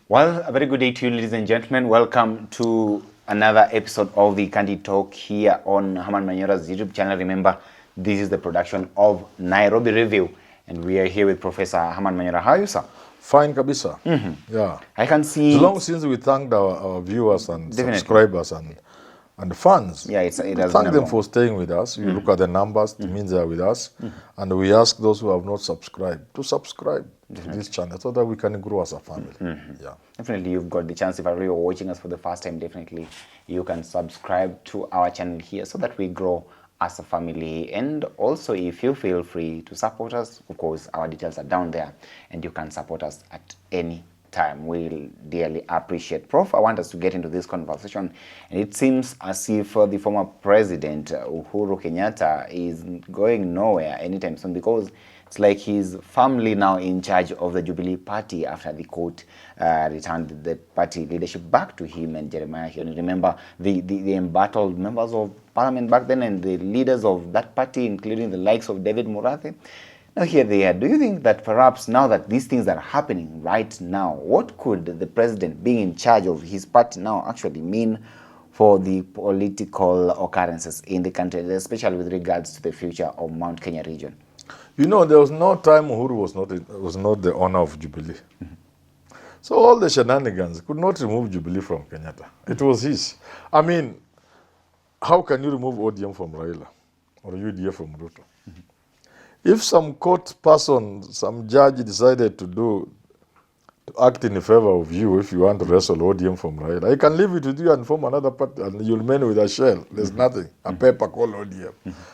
Well, a very good day to you, ladies and gentlemen. Welcome to another episode of the Candy Talk here on Herman Manyora's YouTube channel. Remember, this is the production of Nairobi Review, and we are here with Professor Herman Manyora. How are you, sir? Fine, Kabisa. Yeah. I can see... It's long since we thanked our viewers and Definitely. subscribers and the fans. Yeah, it we has thank been them long. for staying with us. You look at the numbers, it means they are with us. And we ask those who have not subscribed to subscribe to this channel so that we can grow as a family. Yeah. Definitely, you've got the chance. If you're watching us for the first time, definitely you can subscribe to our channel here so that we grow as a family. And also, if you feel free to support us, of course, our details are down there, and you can support us at any time. We'll dearly appreciate. Prof, I want us to get into this conversation, and it seems as if the former president Uhuru Kenyatta is going nowhere anytime soon, because it's like he's firmly now in charge of the Jubilee Party after the court returned the party leadership back to him and Jeremiah. You remember the embattled members of parliament back then and the leaders of that party, including the likes of David Murathe. Now here they are. Do you think that perhaps now that these things are happening right now, what could the president being in charge of his party now actually mean for the political occurrences in the country, especially with regards to the future of Mount Kenya region? You know, there was no time Uhuru was not the owner of Jubilee. So all the shenanigans could not remove Jubilee from Kenyatta. It was his. I mean, how can you remove ODM from Raila or UDA from Ruto? If some court person, some judge decided to act in favor of you, if you want to wrestle ODM from Raila, I can leave it with you and form another party, and you'll remain with a shell. There's nothing, a paper called ODM.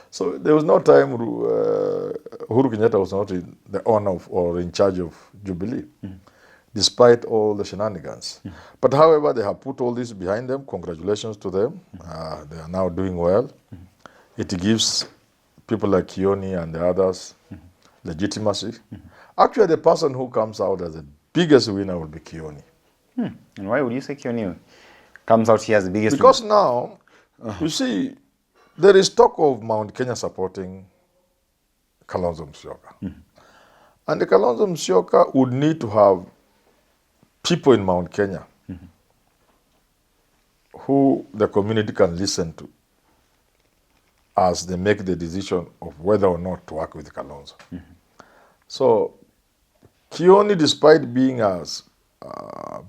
So there was no time Uhuru Kenyatta was not in the owner of, or in charge of Jubilee, despite all the shenanigans. But however, they have put all this behind them. Congratulations to them. They are now doing well. It gives people like Kioni and the others legitimacy. Actually, the person who comes out as the biggest winner will be Kioni. And why would you say Kioni comes out here as the biggest Because winner? now, you see, there is talk of Mount Kenya supporting Kalonzo Musyoka. And the Kalonzo Musyoka would need to have people in Mount Kenya who the community can listen to as they make the decision of whether or not to work with Kalonzo. So Kioni, despite being a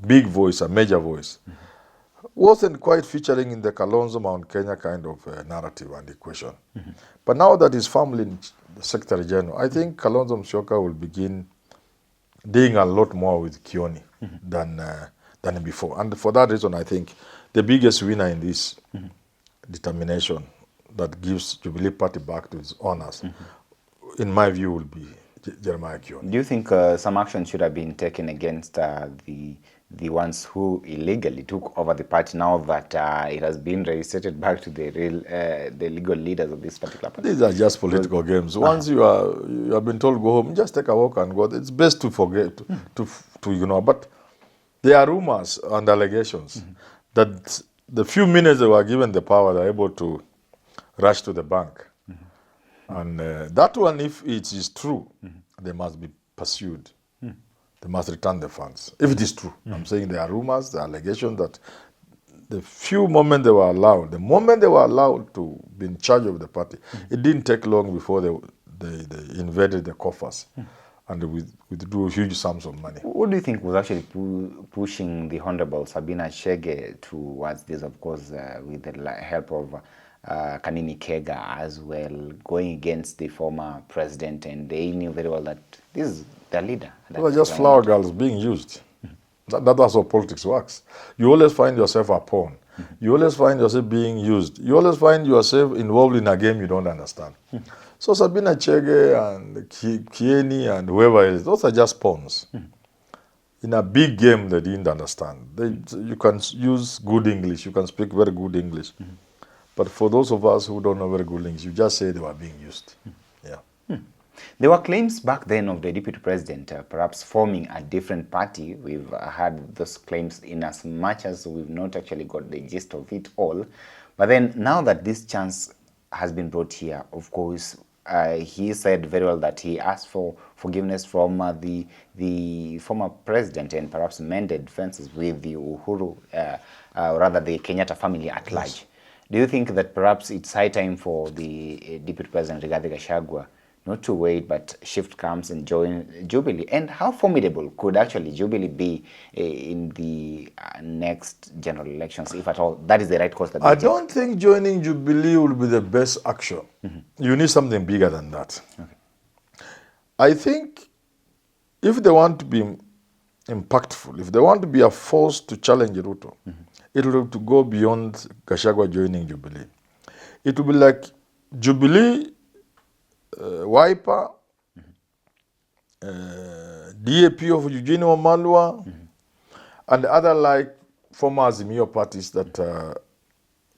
big voice, a major voice, wasn't quite featuring in the Kalonzo Mount Kenya kind of narrative and equation. But now that he's firmly in the Secretary General, I think Kalonzo Musyoka will begin doing a lot more with Kioni than before. And for that reason, I think the biggest winner in this determination that gives Jubilee Party back to its owners, in my view, will be Jeremiah Kioni. Do you think some action should have been taken against the ones who illegally took over the party now that it has been registered back to the legal leaders of this particular party? These are just political games. Once you have been told go home, just take a walk and go. It's best to forget, to But there are rumors and allegations that the few minutes they were given the power, they are able to rush to the bank. And that one, if it is true, they must be pursued. They must return the funds. If it is true. I'm saying there are rumors, there are allegations that the few moments they were allowed, the moment they were allowed to be in charge of the party, it didn't take long before they invaded the coffers and withdrew huge sums of money. What do you think was actually pushing the Honorable Sabina Chege towards this, of course, with the help of Kanini Kega as well, going against the former president, and they knew very well that this is their leader. They were just flower girls being used. That's how politics works. You always find yourself a pawn. You always find yourself being used. You always find yourself involved in a game you don't understand. So Sabina Chege and Kieni and whoever else, those are just pawns. In a big game they didn't understand. You can use good English, you can speak very good English. But for those of us who don't know very good English, you just say they were being used. Yeah. There were claims back then of the deputy president perhaps forming a different party. We've had those claims in as much as we've not actually got the gist of it all. But then now that this chance has been brought here, of course, he said very well that he asked for forgiveness from the former president and perhaps mended fences with the Uhuru, rather the Kenyatta family at large. Do you think that perhaps it's high time for the Deputy President Rigathi Gachagua not to wait but shift comes and join Jubilee? And how formidable could actually Jubilee be in the next general elections, if at all that is the right course that I don't think joining Jubilee will be the best action. You need something bigger than that. Okay. I think if they want to be impactful, if they want to be a force to challenge Ruto, it will have to go beyond Gachagua joining Jubilee. It will be like Jubilee, Wiper, DAP of Eugene Wamalwa, and other like former Azimio parties that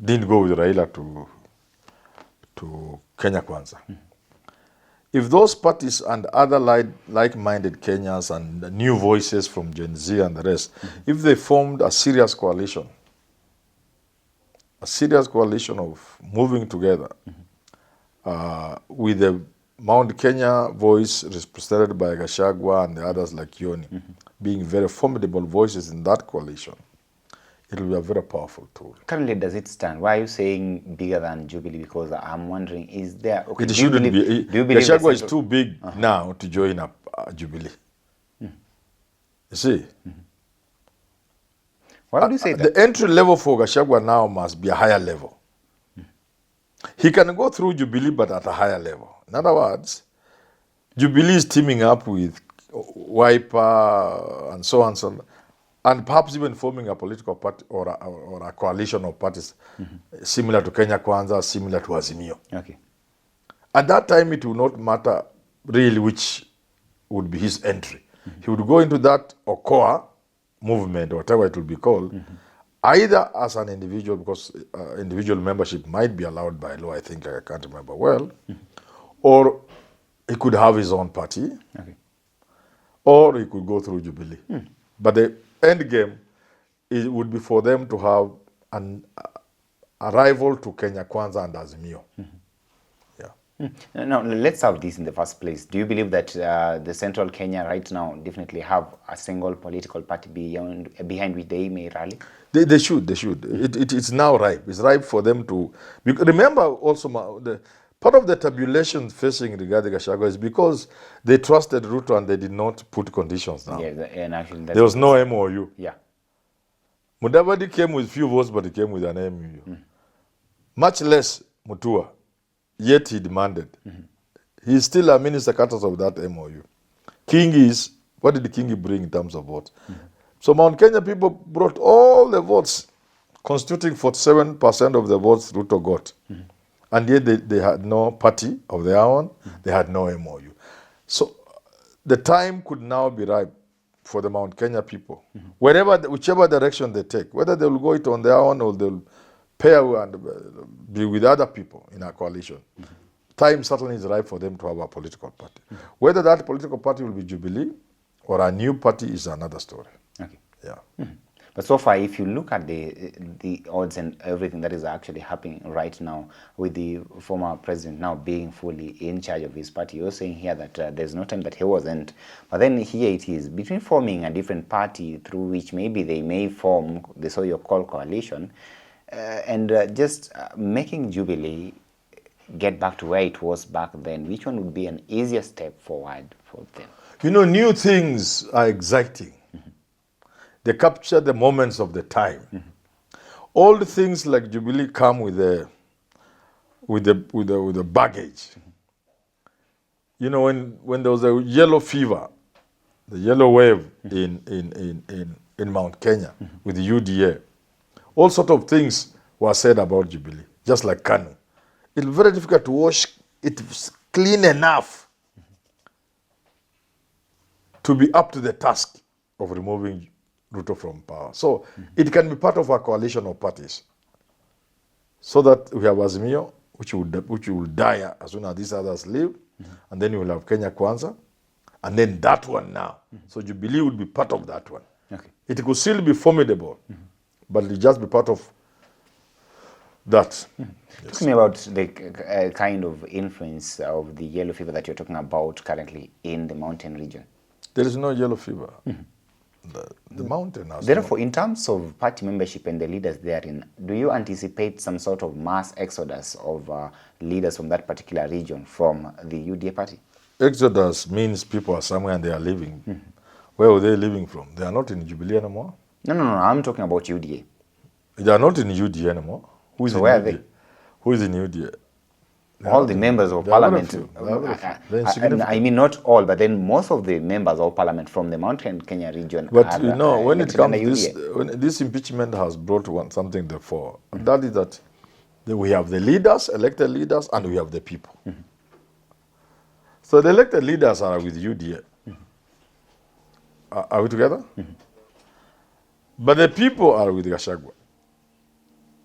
didn't go with Raila to Kenya Kwanza. If those parties and other like-minded Kenyans and new voices from Gen Z and the rest, if they formed a serious coalition of moving together with the Mount Kenya voice represented by Gachagua and the others like Yoni, being very formidable voices in that coalition, it will be a very powerful tool. Currently, does it stand? Why are you saying bigger than Jubilee? Because I'm wondering, is there... Okay, It shouldn't be. Do you believe Gachagua is too big now to join a Jubilee. You see? Why would you say that? The entry level for Gachagua now must be a higher level. He can go through Jubilee, but at a higher level. In other words, Jubilee is teaming up with Wiper and so on, and perhaps even forming a political party or a coalition of parties similar to Kenya Kwanza, similar to Azimio. Okay. At that time, it will not matter really which would be his entry. He would go into that Okoa movement, whatever it will be called, either as an individual, because individual membership might be allowed by law, I think, I can't remember well, or he could have his own party, or he could go through Jubilee. But the end game, it would be for them to have a rival to Kenya Kwanza and Azimio. Now, let's have this in the first place. Do you believe that the central Kenya right now definitely have a single political party behind which they may rally? They should. It's now ripe. It's ripe for them to... Remember also, part of the tabulation facing Rigathi Gachagua is because they trusted Ruto and they did not put conditions down. Yeah, and actually there was no MOU. Yeah. Mudavadi came with few votes, but he came with an MOU. Much less Mutua. Yet he demanded. He's still a minister cutters of that MOU. What did Kingi bring in terms of votes? So Mount Kenya people brought all the votes, constituting 47% of the votes Ruto got. And yet they had no party of their own, they had no MOU. So the time could now be ripe for the Mount Kenya people. Whichever direction they take, whether they will go it on their own or they'll pair and be with other people in a coalition. Time certainly is ripe for them to have a political party. Whether that political party will be Jubilee or a new party is another story. Okay. Yeah. But so far, if you look at the odds and everything that is actually happening right now, with the former president now being fully in charge of his party, you're saying here that there's no time that he wasn't. But then here it is, between forming a different party through which maybe they may form the so-called coalition, and just making Jubilee get back to where it was back then, which one would be an easier step forward for them? You know, new things are exciting. They capture the moments of the time. All the things like Jubilee come with the baggage. You know, when there was a yellow fever, the yellow wave in Mount Kenya with the UDA, all sort of things were said about Jubilee, just like Kanu. It's very difficult to wash it clean enough to be up to the task of removing Ruto from power. So it can be part of a coalition of parties. So that we have Azimio, which will die as soon as these others leave, and then you will have Kenya Kwanza, and then that one now. So Jubilee would be part of that one. Okay. It could still be formidable, but it will just be part of That. Talk to me about the kind of influence of the yellow fever that you're talking about currently in the mountain region. There is no yellow fever. The mountain has Therefore, in terms of party membership and the leaders therein, do you anticipate some sort of mass exodus of leaders from that particular region from the UDA party? Exodus means people are somewhere and they are living. Where are they living from? They are not in Jubilee anymore. No, I'm talking about UDA. They are not in UDA anymore. Who is So in where are UDA? they? Who is in UDA? All the members of There are very parliament. few. There are very few. They're insignificant. I mean, not all, but then most of the members of parliament from the mountain Kenya region But are you know, when it elected comes under to this, UDA. when this impeachment has brought something to the fore, and that is that we have the leaders, elected leaders, and we have the people. So the elected leaders are with UDA. Are we together? But the people are with Gachagua.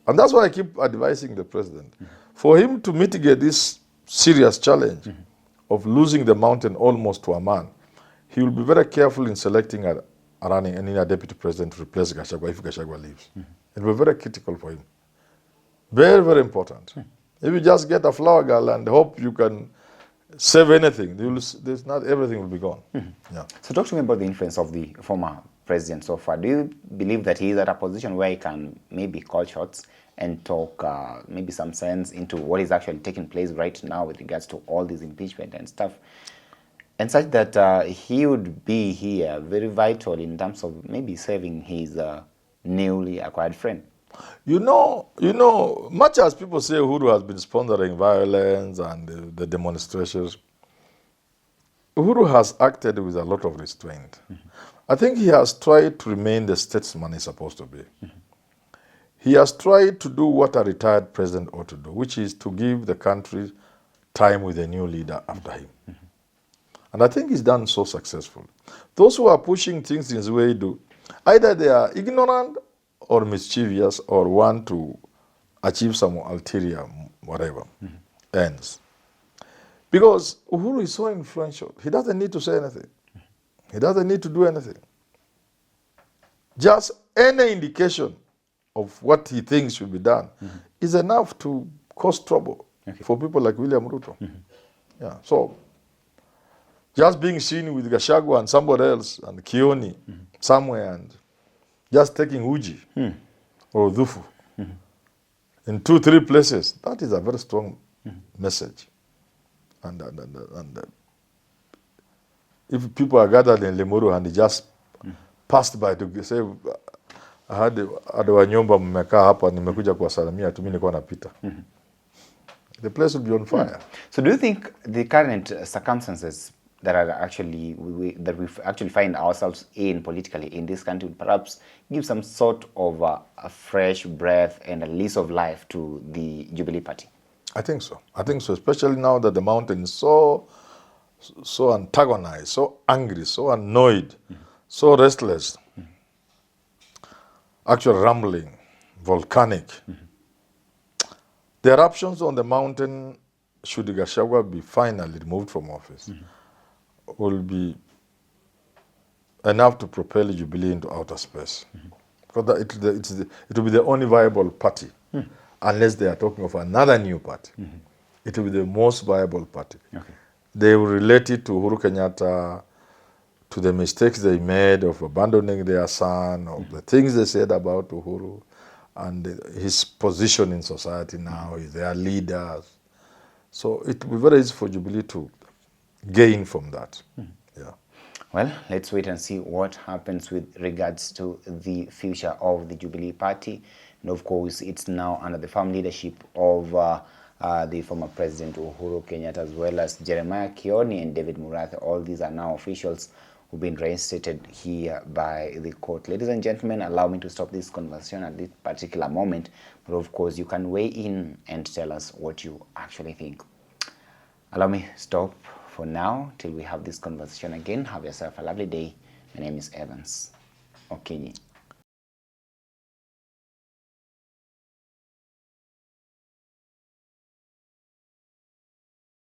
And that's why I keep advising the president. For him to mitigate this serious challenge of losing the mountain almost to a man, he will be very careful in selecting a deputy president to replace Gachagua if Gachagua leaves. It will be very critical for him. Very, very important. If you just get a flower girl and hope you can save anything, there's not everything will be gone. Yeah. So talk to me about the influence of the former president so far. Do you believe that he is at a position where he can maybe call shots and talk maybe some sense into what is actually taking place right now with regards to all this impeachment and stuff, and such that he would be here very vital in terms of maybe saving his newly acquired friend? You know, much as people say Uhuru has been sponsoring violence and the demonstrations, Uhuru has acted with a lot of restraint. I think he has tried to remain the statesman he's supposed to be. He has tried to do what a retired president ought to do, which is to give the country time with a new leader after him. And I think he's done so successfully. Those who are pushing things in his way do, either they are ignorant or mischievous or want to achieve some ulterior, whatever, ends. Because Uhuru is so influential. He doesn't need to say anything. He doesn't need to do anything. Just any indication of what he thinks should be done is enough to cause trouble for people like William Ruto. Yeah. So just being seen with Gachagua and somebody else and Kioni somewhere and just taking Uji or Dhufu in 2-3 places, that is a very strong message. And if people are gathered in Limuru and they just passed by to say, hadi wanyomba mmekaa hapa nimekuja kuwasalimia tu mimi nilikuwa napita. The place will be on fire. So do you think the current circumstances that are actually that we actually find ourselves in politically in this country would perhaps give some sort of a fresh breath and a lease of life to the Jubilee Party? I think so. I think so, especially now that the mountain is so antagonized, so angry, so annoyed, so restless, actually rumbling, volcanic. The eruptions on the mountain, should Gachagua be finally removed from office, will be enough to propel Jubilee into outer space. Because it will be the only viable party, unless they are talking of another new party. It will be the most viable party. Okay. They will relate it to Uhuru Kenyatta, to the mistakes they made of abandoning their son, of the things they said about Uhuru, and his position in society now, is their leaders. So it will be very easy for Jubilee to gain from that. Yeah. Well, let's wait and see what happens with regards to the future of the Jubilee Party. And of course, it's now under the firm leadership of the former President Uhuru Kenyatta, as well as Jeremiah Kioni and David Murathi. All these are now officials who've been reinstated here by the court. Ladies and gentlemen, allow me to stop this conversation at this particular moment. But of course, you can weigh in and tell us what you actually think. Allow me stop for now till we have this conversation again. Have yourself a lovely day. My name is Evans Okinyi.